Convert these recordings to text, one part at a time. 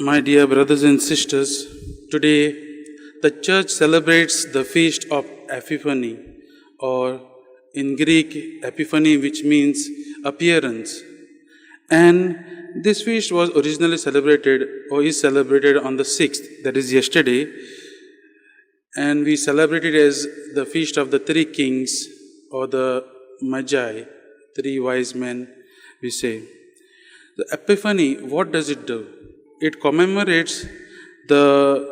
My dear brothers and sisters, today the church celebrates the feast of Epiphany, or in Greek, Epiphany, which means appearance. And this feast was originally celebrated, or is celebrated on the 6th, that is yesterday. And we celebrate it as the feast of the three kings, or the Magi, three wise men, we say. The Epiphany, what does it do? It commemorates the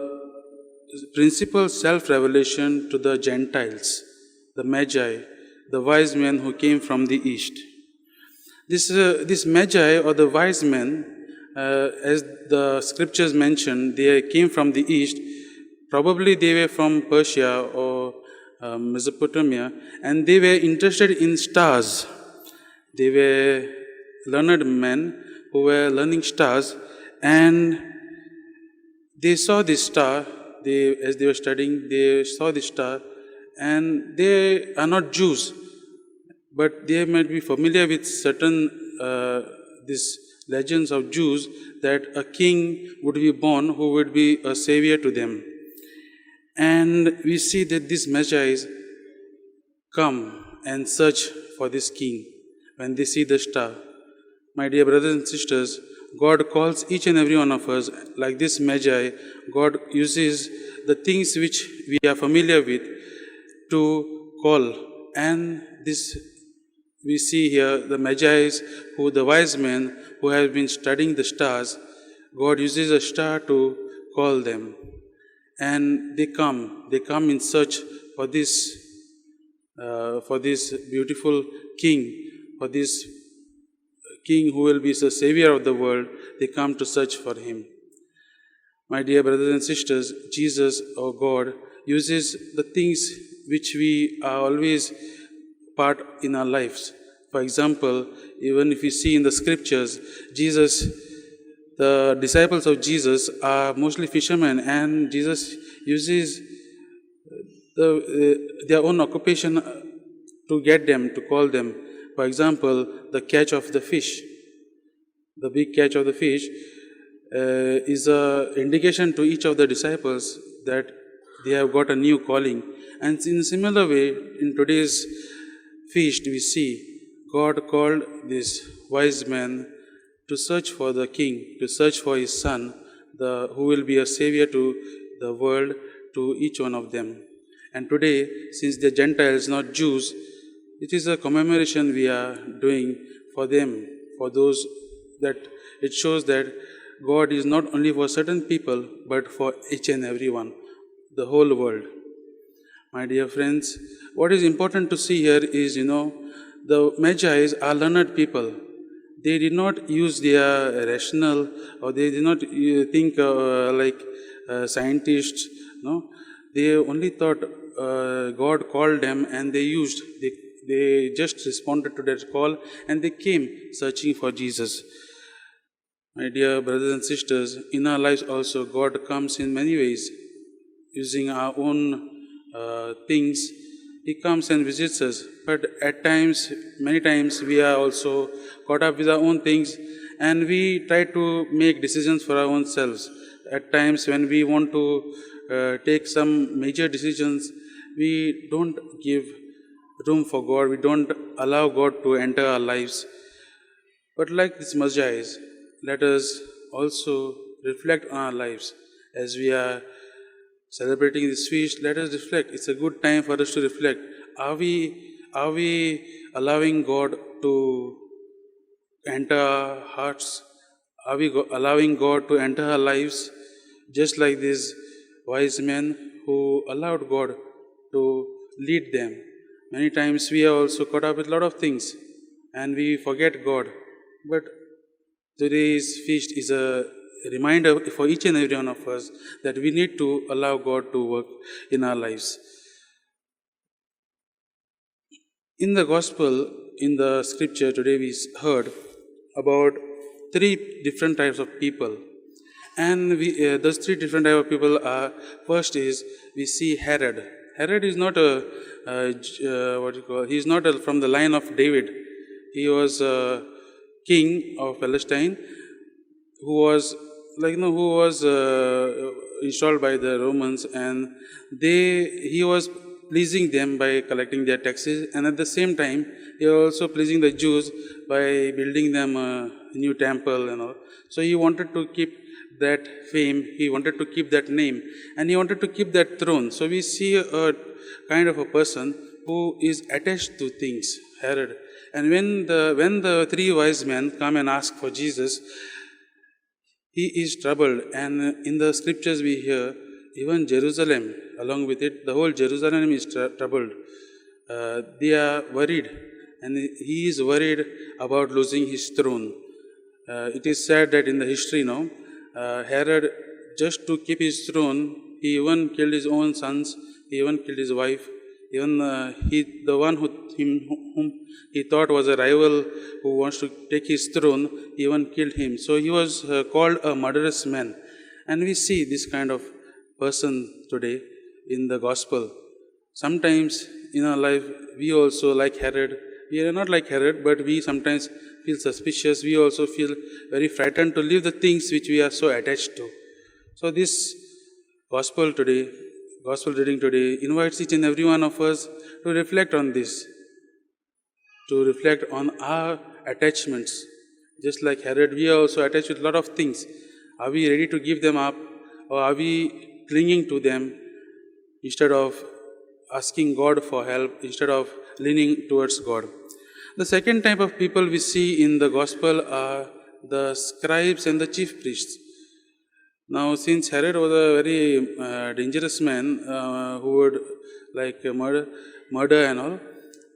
principal self-revelation to the Gentiles, the Magi, the wise men who came from the East. This Magi, or the wise men, as the scriptures mention, they came from the East. Probably they were from Persia or Mesopotamia, and they were interested in stars. They were learned men who were learning stars, and they saw this star. As they were studying, they saw this star, and they are not Jews, but they might be familiar with certain these legends of Jews that a king would be born who would be a savior to them. And we see that these Magi come and search for this king when they see the star. My dear brothers and sisters, God calls each and every one of us, like this Magi. God uses the things which we are familiar with to call. And this we see here, the Magi, the wise men who have been studying the stars, God uses a star to call them. And they come in search for this beautiful king, for this King who will be the savior of the world. They come to search for him. My dear brothers and sisters, Jesus, or God, uses the things which we are always part in our lives. For example, even if we see in the scriptures, the disciples of Jesus are mostly fishermen, and Jesus uses their own occupation to get them, to call them. For example, the catch of the fish. The big catch of the fish is an indication to each of the disciples that they have got a new calling. And in a similar way, in today's feast, we see God called these wise men to search for the king, to search for his son, who will be a savior to the world, to each one of them. And today, since the Gentiles, not Jews, it is a commemoration we are doing for them, for those that it shows that God is not only for certain people, but for each and every one, the whole world. My dear friends, what is important to see here is, the Magi are learned people. They did not use their rational, or they did not think like scientists. No, they only thought God called them, and they just responded to that call, and they came searching for Jesus. My dear brothers and sisters, in our lives also, God comes in many ways, using our own things. He comes and visits us, but at times, many times, we are also caught up with our own things, and we try to make decisions for our own selves. At times, when we want to take some major decisions, we don't give room for God. We don't allow God to enter our lives. But like this Magi, let us also reflect on our lives. As we are celebrating this feast, let us reflect. It's a good time for us to reflect. Are we allowing God to enter our hearts? Are we allowing God to enter our lives? Just like these wise men who allowed God to lead them. Many times we are also caught up with a lot of things, and we forget God. But today's feast is a reminder for each and every one of us that we need to allow God to work in our lives. In the gospel, in the scripture today, we heard about three different types of people. And those three different types of people are, first is, we see Herod. Herod is not he's not from the line of David. He was a king of Palestine who was who was installed by the Romans, and he was pleasing them by collecting their taxes, and at the same time he was also pleasing the Jews by building them a new temple and all. So he wanted to keep that fame, he wanted to keep that name, and he wanted to keep that throne. So we see a kind of a person who is attached to things, Herod. And when the three wise men come and ask for Jesus, he is troubled. And in the scriptures we hear, even Jerusalem, along with it, the whole Jerusalem is troubled. They are worried, and he is worried about losing his throne. It is said that in the history now, Herod, just to keep his throne, he even killed his own sons, he even killed his wife, even the one whom he thought was a rival who wants to take his throne, he even killed him. So he was called a murderous man. And we see this kind of person today in the gospel. Sometimes in our life, we also, like Herod, we are not like Herod, but we sometimes feel suspicious. We also feel very frightened to leave the things which we are so attached to. So this gospel reading today invites each and every one of us to reflect on this, to reflect on our attachments. Just like Herod, we are also attached with a lot of things. Are we ready to give them up, or are we clinging to them instead of asking God for help, instead of leaning towards God? The second type of people we see in the gospel are the scribes and the chief priests. Now, since Herod was a very dangerous man who would murder and all,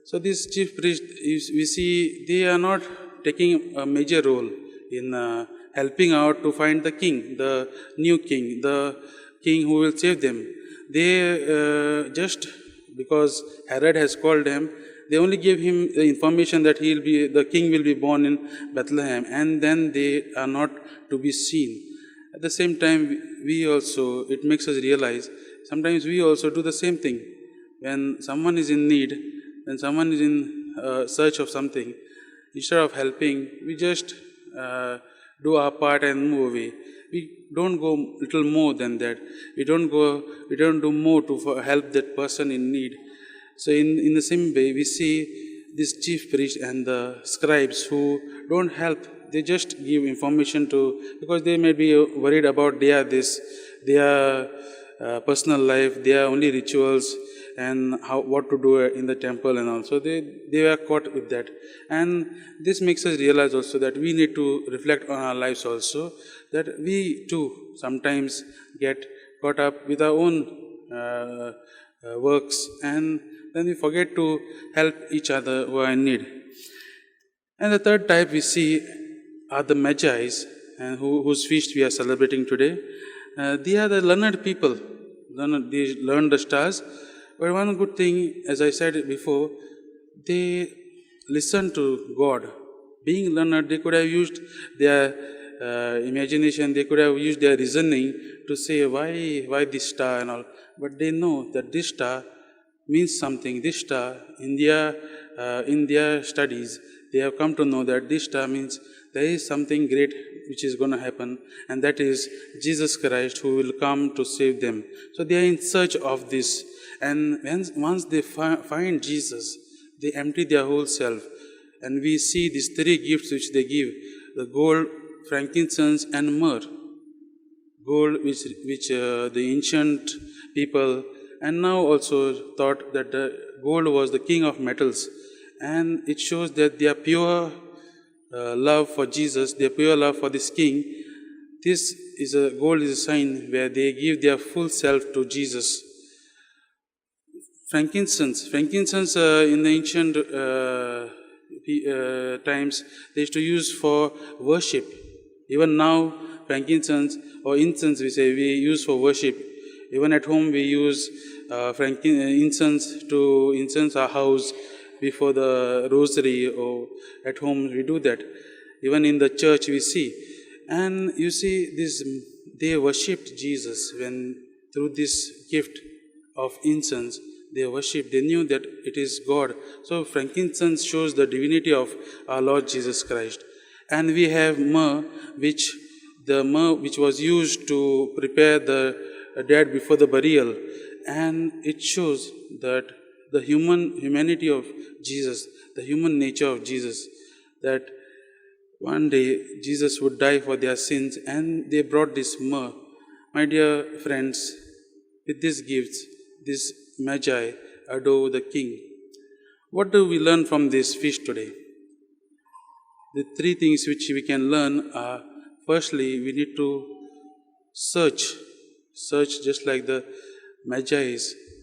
so these chief priests, we see they are not taking a major role in helping out to find the king, the new king, the king who will save them. They just, because Herod has called them, they only give him the information that the king will be born in Bethlehem, and then they are not to be seen. At the same time, it makes us realize, sometimes we also do the same thing. When someone is in need, when someone is in search of something, instead of helping, we just do our part and move away. We don't go little more than that. We don't do more to help that person in need. So in the same way, we see these chief priests and the scribes who don't help. They just give information because they may be worried about their personal life, their only rituals, and what to do in the temple and all. So they were caught with that. And this makes us realize also that we need to reflect on our lives also, that we too sometimes get caught up with our own works, and then we forget to help each other who are in need. And the third type we see are the Magi's, and whose feast we are celebrating today. They are the learned people. They learn the stars. But one good thing, as I said before, they listen to God. Being learned, they could have used their imagination, they could have used their reasoning to say, why this star and all. But they know that this star means something. This star, in their studies, they have come to know that this star means there is something great which is going to happen, and that is Jesus Christ who will come to save them. So they are in search of this. And once they find Jesus, they empty their whole self. And we see these three gifts which they give: the gold, frankincense, and myrrh. Gold, which the ancient people and now also thought that the gold was the king of metals. And it shows that their pure love for Jesus, their pure love for this king. Gold is a sign where they give their full self to Jesus. Frankincense in the ancient times, they used to use for worship. Even now, frankincense or incense we use for worship. Even at home we use incense to incense our house before the rosary, or at home we do that. Even in the church we see. And you see, they worshipped Jesus when through this gift of incense, they knew that it is God. So frankincense shows the divinity of our Lord Jesus Christ. And we have myrrh, which the myrrh which was used to prepare the dead before the burial. And it shows that the humanity of Jesus, the human nature of Jesus, that one day Jesus would die for their sins, and they brought this myrrh. My dear friends, with these gifts, this magi adore the king. What do we learn from this feast today? The three things which we can learn are, firstly, we need to search just like the magi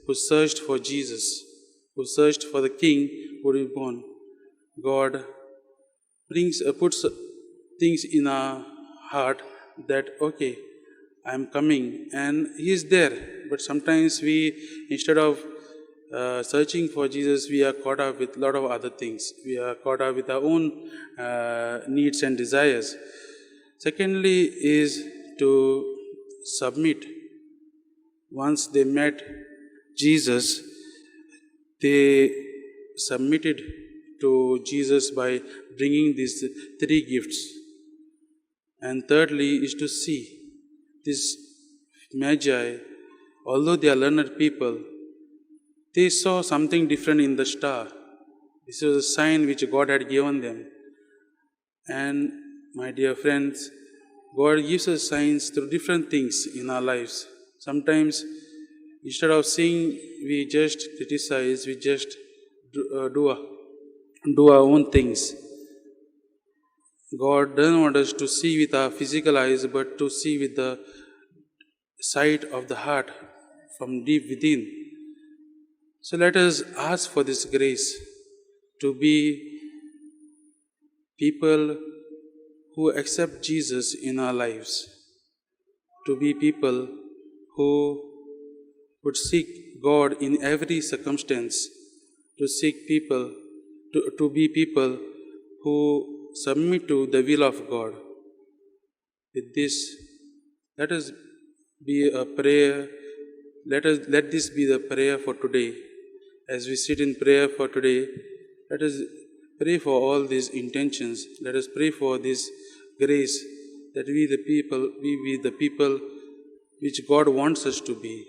who searched for Jesus, who searched for the king who would be born. God puts things in our heart that, okay, I am coming, and He is there. But sometimes we, instead of searching for Jesus, we are caught up with a lot of other things. We are caught up with our own needs and desires. Secondly is to submit. Once they met Jesus, they submitted to Jesus by bringing these three gifts. And thirdly is to see. These magi, although they are learned people, they saw something different in the star. This was a sign which God had given them. And my dear friends, God gives us signs through different things in our lives. Sometimes, instead of seeing, we just criticize, we just do our own things. God doesn't want us to see with our physical eyes, but to see with the sight of the heart from deep within. So let us ask for this grace to be people who accept Jesus in our lives, to be people who would seek God in every circumstance, to be people who submit to the will of God. With this, let us be a prayer. Let this be the prayer for today. As we sit in prayer for today, let us pray for all these intentions. Let us pray for this grace that we be the people which God wants us to be.